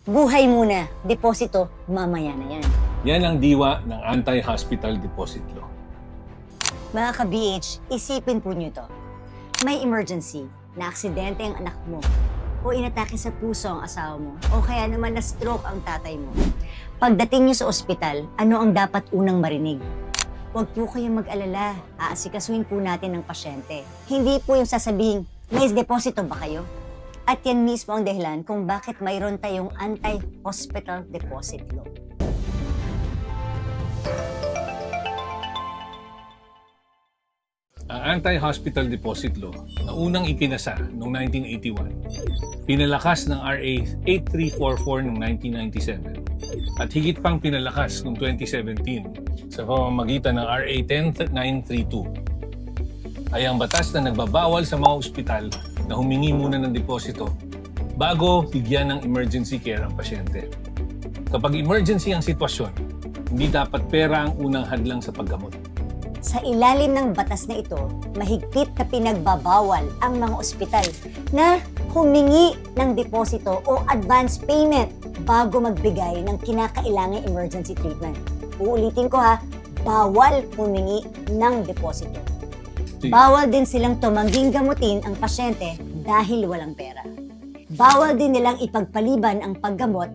Buhay muna, deposito, mamaya na yan. Yan ang diwa ng Anti-Hospital Deposit Law. Mga ka-BH, isipin po nyo to. May emergency, na aksidente ang anak mo, o inatake sa puso ang asawa mo, o kaya naman na-stroke ang tatay mo. Pagdating nyo sa ospital, ano ang dapat unang marinig? Huwag po kayong mag-alala, aasikasuhin po natin ang pasyente. Hindi po yung sasabihin, may deposito ba kayo? At yan mismo ang dahilan kung bakit mayroon tayong Anti-Hospital Deposit Law. Ang Anti-Hospital Deposit Law na unang ipinasa noong 1981, pinalakas ng RA 8344 noong 1997 at higit pang pinalakas noong 2017 sa pamamagitan ng RA 10932 ay ang batas na nagbabawal sa mga ospital na humingi muna ng deposito bago bigyan ng emergency care ang pasyente. Kapag emergency ang sitwasyon, hindi dapat pera ang unang hadlang sa paggamot. Sa ilalim ng batas na ito, mahigpit na pinagbabawal ang mga ospital na humingi ng deposito o advance payment bago magbigay ng kinakailangang emergency treatment. Uulitin ko ha, bawal humingi ng deposito. Sige. Bawal din silang tumangging gamutin ang pasyente dahil walang pera. Bawal din nilang ipagpaliban ang paggamot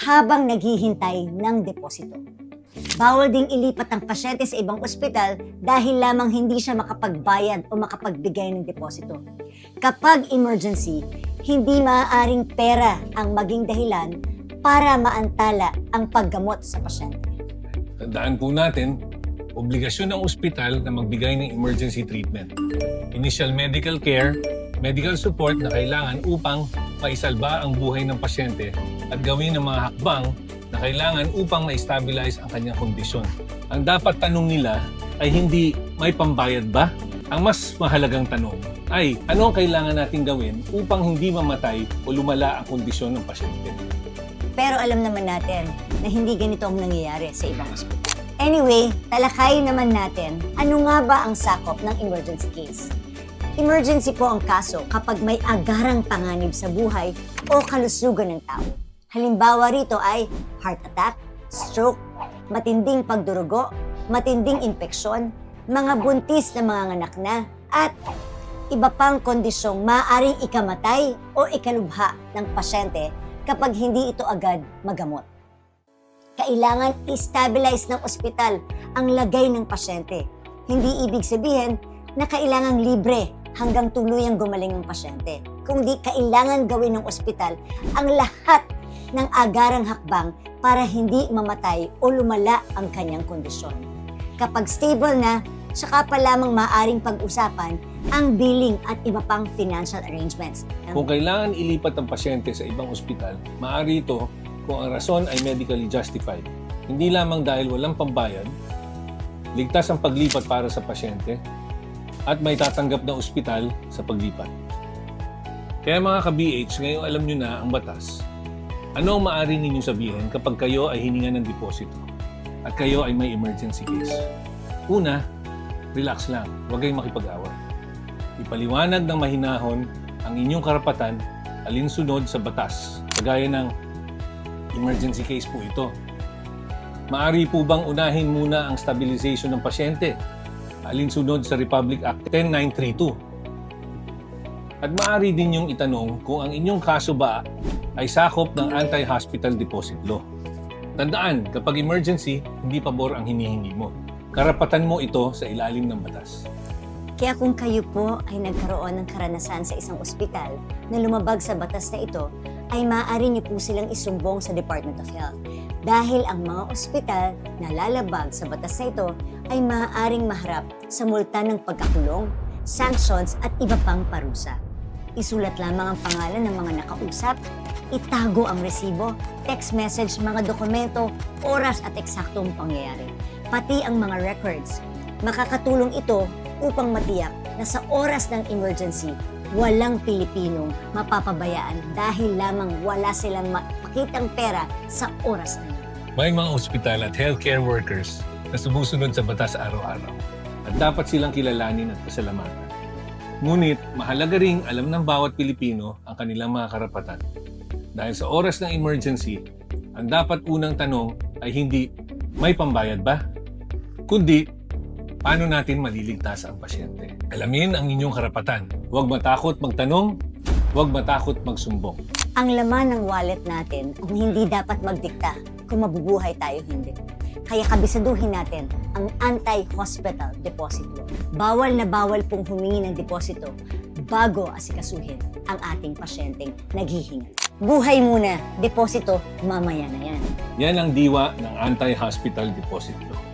habang naghihintay ng deposito. Bawal ding ilipat ang pasyente sa ibang ospital dahil lamang hindi siya makapagbayad o makapagbigay ng deposito. Kapag emergency, hindi maaaring pera ang maging dahilan para maantala ang paggamot sa pasyente. Tandaan po natin, obligasyon ng ospital na magbigay ng emergency treatment. Initial medical care, medical support na kailangan upang maisalba ang buhay ng pasyente at gawin ng mga hakbang na kailangan upang ma-stabilize ang kanyang kondisyon. Ang dapat tanong nila ay hindi may pambayad ba? Ang mas mahalagang tanong ay ano ang kailangan natin gawin upang hindi mamatay o lumala ang kondisyon ng pasyente. Pero alam naman natin na hindi ganito ang nangyayari sa ibang ospital. Anyway, talakayin naman natin ano nga ba ang sakop ng emergency case. Emergency po ang kaso kapag may agarang panganib sa buhay o kalusugan ng tao. Halimbawa rito ay heart attack, stroke, matinding pagdurugo, matinding impeksyon, mga buntis na mga anak na, at iba pang kondisyong maaaring ikamatay o ikalubha ng pasyente kapag hindi ito agad magamot. Kailangan i-stabilize ng ospital ang lagay ng pasyente. Hindi ibig sabihin na kailangang libre hanggang tuluyang gumaling ang pasyente. Kundi kailangan gawin ng ospital ang lahat ng agarang hakbang para hindi mamatay o lumala ang kanyang kondisyon. Kapag stable na, saka pa lamang maaring pag-usapan ang billing at iba pang financial arrangements. Kung kailangan ilipat ang pasyente sa ibang ospital, maaari ito kung ang rason ay medically justified. Hindi lamang dahil walang pambayad, ligtas ang paglipat para sa pasyente, at may tatanggap na ospital sa paglipat. Kaya mga ka-BH, ngayon alam nyo na ang batas. Ano ang maaari ninyong sabihin kapag kayo ay hininga ng deposito at kayo ay may emergency case? Una, relax lang, huwag kayong makipag-away. Ipaliwanag ng mahinahon ang inyong karapatan alinsunod sa batas, kagaya ng emergency case po ito. Maaari po bang unahin muna ang stabilization ng pasyente alinsunod sa Republic Act 10932? At maaari din yung itanong kung ang inyong kaso ba ay sakop ng Anti-Hospital Deposit Law. Tandaan, kapag emergency, hindi pabor ang hinihingi mo. Karapatan mo ito sa ilalim ng batas. Kaya kung kayo po ay nagkaroon ng karanasan sa isang ospital na lumabag sa batas na ito, ay maaari niyo po silang isumbong sa Department of Health. Dahil ang mga ospital na lalabag sa batas na ito ay maaaring maharap sa multa ng pagkakulong, sanctions at iba pang parusa. Isulat lamang ang pangalan ng mga nakausap, itago ang resibo, text message, mga dokumento, oras at eksaktong pangyayari, pati ang mga records. Makakatulong ito upang matiyak na sa oras ng emergency, walang Pilipinong mapapabayaan dahil lamang wala silang mapakitang pera sa oras na yun. May mga ospital at healthcare workers na sumusunod sa batas araw-araw at dapat silang kilalanin at pasalamatan. Ngunit mahalaga ring alam ng bawat Pilipino ang kanilang mga karapatan. Dahil sa oras ng emergency, ang dapat unang tanong ay hindi, may pambayad ba? Kundi, paano natin maliligtas ang pasyente? Alamin ang inyong karapatan. Huwag matakot magtanong, huwag matakot magsumbong. Ang laman ng wallet natin ang hindi dapat magdikta kung mabubuhay tayo hindi. Kaya kabisaduhin natin ang anti-hospital deposit law. Bawal na bawal pong humingi ng deposito bago asikasuhin ang ating pasyenteng naghihinga. Buhay muna, deposito mamaya na yan. Yan ang diwa ng anti-hospital deposit law.